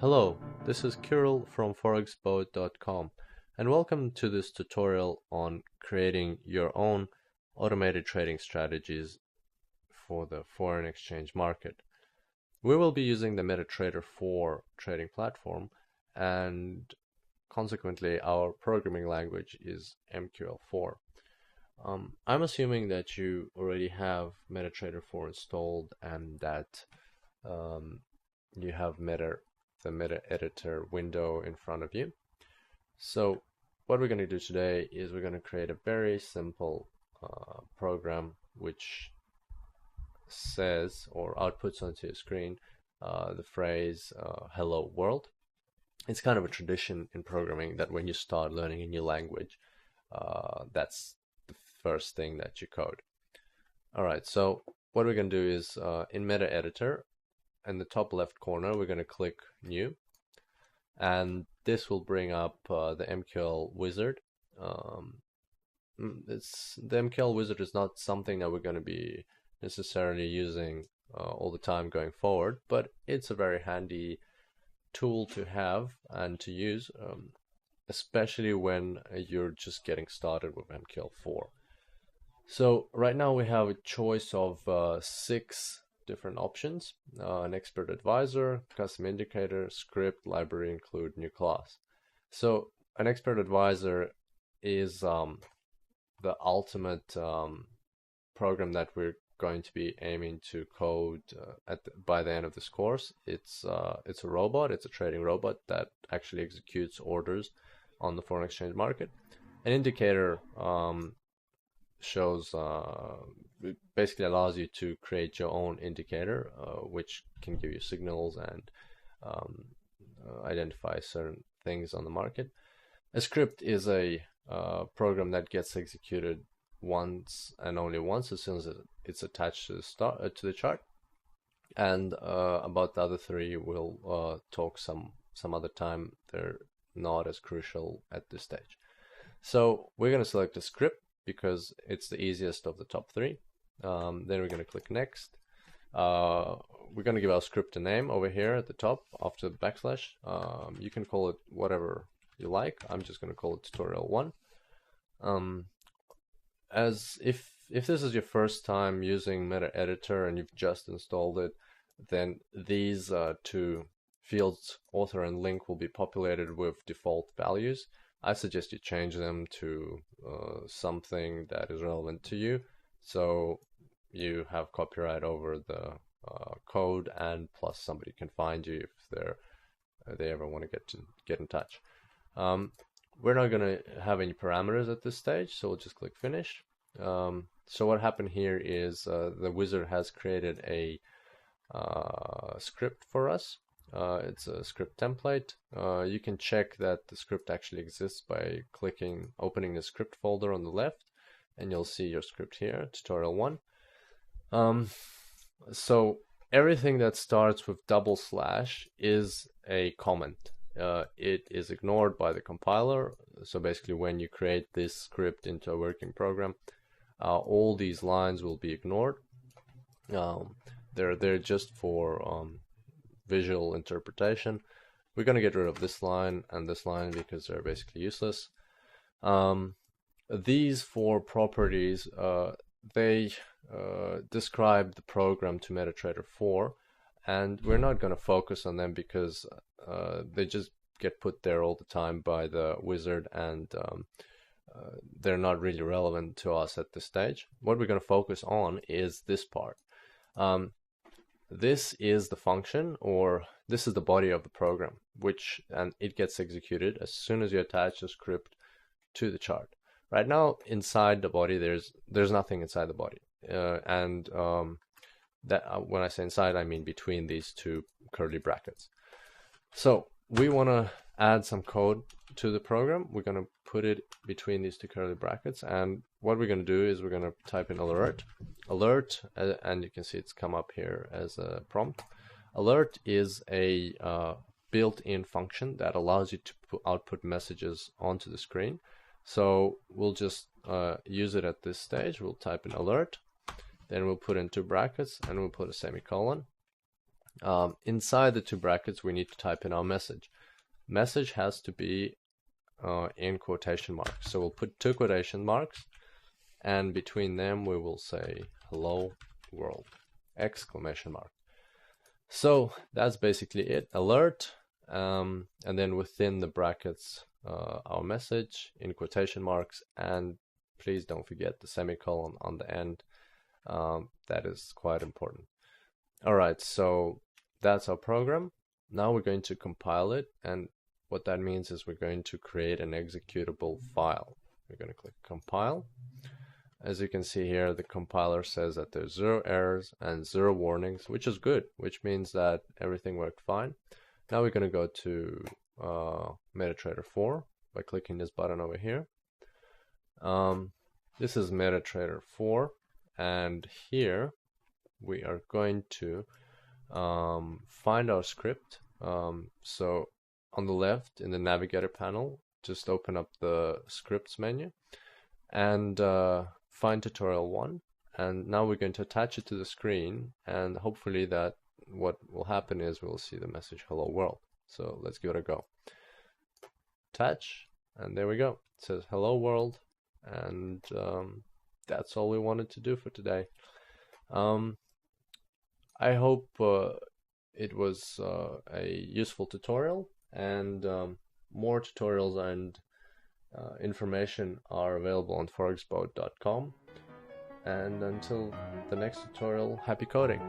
Hello, this is Kirill from forexpo.com and welcome to this tutorial on creating your own automated trading strategies for the foreign exchange market. We will be using the MetaTrader 4 trading platform, and consequently our programming language is MQL4. I'm assuming that you already have MetaTrader 4 installed and that you have the meta editor window in front of you. So what we're going to do today is we're going to create a very simple program which says or outputs onto your screen the phrase hello world. It's kind of a tradition in programming that when you start learning a new language, that's the first thing that you code. Alright, so what we're going to do is in meta editor, in the top left corner, we're going to click New, and this will bring up the MQL wizard. The MQL wizard is not something that we're going to be necessarily using all the time going forward, but it's a very handy tool to have and to use, especially when you're just getting started with MQL4. So right now we have a choice of 6 different options: an expert advisor, custom indicator, script, library, include, new class. So an expert advisor is the ultimate program that we're going to be aiming to code by the end of this course. It's a robot. It's a trading robot that actually executes orders on the foreign exchange market. An indicator shows it basically allows you to create your own indicator, which can give you signals and identify certain things on the market. A script is a program that gets executed once and only once, as soon as it's attached to the chart. And about the other 3 we'll talk some other time. They're not as crucial at this stage. So we're going to select a script because it's the easiest of the top 3. Then we're going to click next. We're going to give our script a name over here at the top after the backslash. You can call it whatever you like. I'm just going to call it tutorial 1. As if this is your first time using meta editor and you've just installed it, then these 2 fields, author and link, will be populated with default values. I suggest you change them to something that is relevant to you, so you have copyright over the code, and plus somebody can find you if they ever want to get in touch. We're not going to have any parameters at this stage, so we'll just click finish. So what happened here is the wizard has created a script for us. It's a script template. You can check that the script actually exists by opening the script folder on the left, and you'll see your script here, tutorial 1. So everything that starts with / is a comment. It is ignored by the compiler. So basically, when you create this script into a working program, all these lines will be ignored. They're just for visual interpretation. We're going to get rid of this line and this line because they're basically useless. These 4 properties, they describe the program to MetaTrader 4, and we're not going to focus on them because they just get put there all the time by the wizard, and they're not really relevant to us at this stage. What we're going to focus on is this part. This is the function, or this is the body of the program, and it gets executed as soon as you attach the script to the chart. Right now, inside the body, there's nothing inside the body, and that when I say inside, I mean between these 2 curly brackets. So we want to add some code to the program. We're going to put it between these 2 curly brackets, and what we're going to do is we're going to type in alert, and you can see it's come up here as a prompt. Alert is a built-in function that allows you to output messages onto the screen. So we'll just use it at this stage. We'll type in alert, then we'll put in 2 brackets, and we'll put a semicolon. Inside the two brackets, we need to type in our message. Message has to be in quotation marks. So we'll put 2 quotation marks, and between them we will say hello world, exclamation mark. So that's basically it. Alert, and then within the brackets, our message in quotation marks, and please don't forget the semicolon on the end. That is quite important. All right, so that's our program. Now we're going to compile it, and what that means is we're going to create an executable file. We're going to click compile. As you can see here, the compiler says that there's 0 errors and 0 warnings, which is good, which means that everything worked fine. Now we're going to go to MetaTrader 4 by clicking this button over here. This is MetaTrader 4, and here we are going to find our script. So on the left in the navigator panel, just open up the scripts menu and find tutorial 1, and now we're going to attach it to the screen, and hopefully that what will happen is we'll see the message hello world. So let's give it a go. Attach, and there we go. It says hello world, and that's all we wanted to do for today. I hope it was a useful tutorial, and more tutorials and information are available on forexboat.com. And until the next tutorial, happy coding!